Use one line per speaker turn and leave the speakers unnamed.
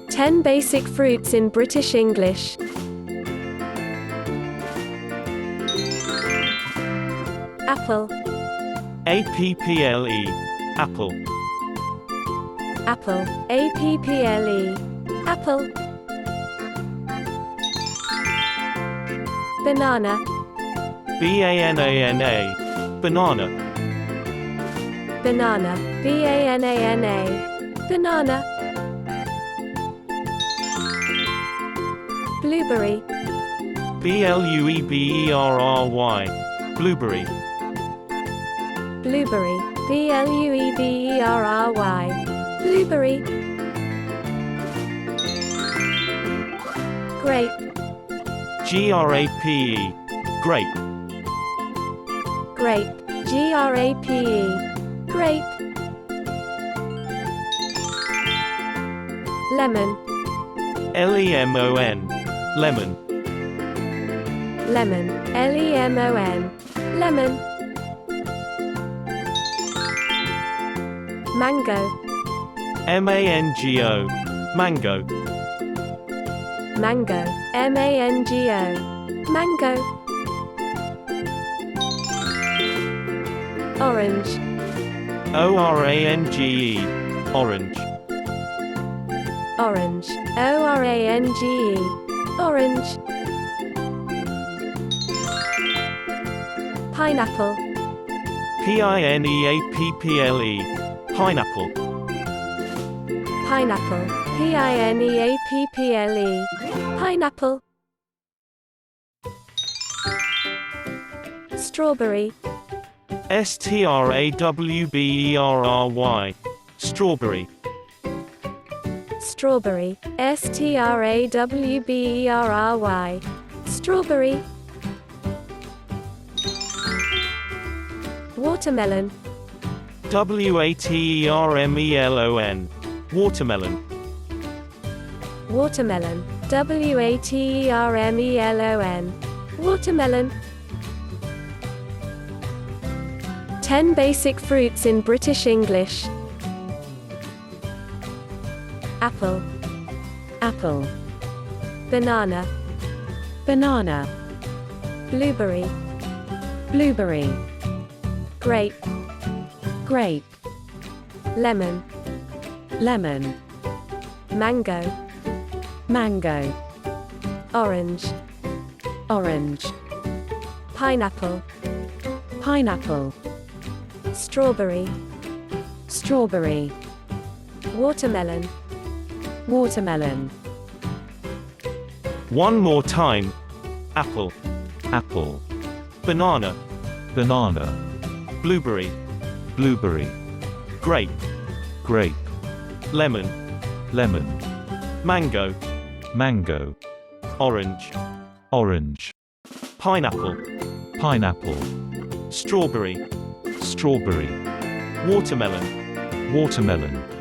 10 basic fruits in British English. Apple.
Apple. Apple.
Apple. Apple. Apple. Banana.
Banana. Banana.
Banana. Banana. Banana. Blueberry.
Blueberry. Blueberry.
Blueberry. Blueberry. Blueberry. Grape.
Grape. Grape.
Grape. Grape. Grape. Lemon.
Lemon. Lemon.
Lemon. Lemon. Lemon. Mango.
Mango. Mango.
Mango. Mango. Mango. Orange.
Orange. Orange.
Orange. Orange. Orange. Pineapple.
Pineapple. Pineapple.
Pineapple. Pineapple. Pineapple. Strawberry.
Strawberry. Strawberry.
Strawberry. Strawberry. Strawberry. Watermelon.
Watermelon. Watermelon.
Watermelon. Watermelon. Watermelon. 10 basic fruits in British English. Apple.
Apple.
Banana.
Banana.
Blueberry.
Blueberry.
Grape.
Grape.
Lemon.
Lemon.
Mango.
Mango.
Orange.
Orange.
Pineapple.
Pineapple.
Strawberry.
Strawberry.
Watermelon.
Watermelon.
One more time. Apple.
Apple.
Banana.
Banana.
Blueberry.
Blueberry.
Grape.
Grape.
Lemon.
Lemon.
Mango.
Mango.
Orange.
Orange.
Pineapple.
Pineapple.
Strawberry.
Strawberry.
Watermelon.
Watermelon.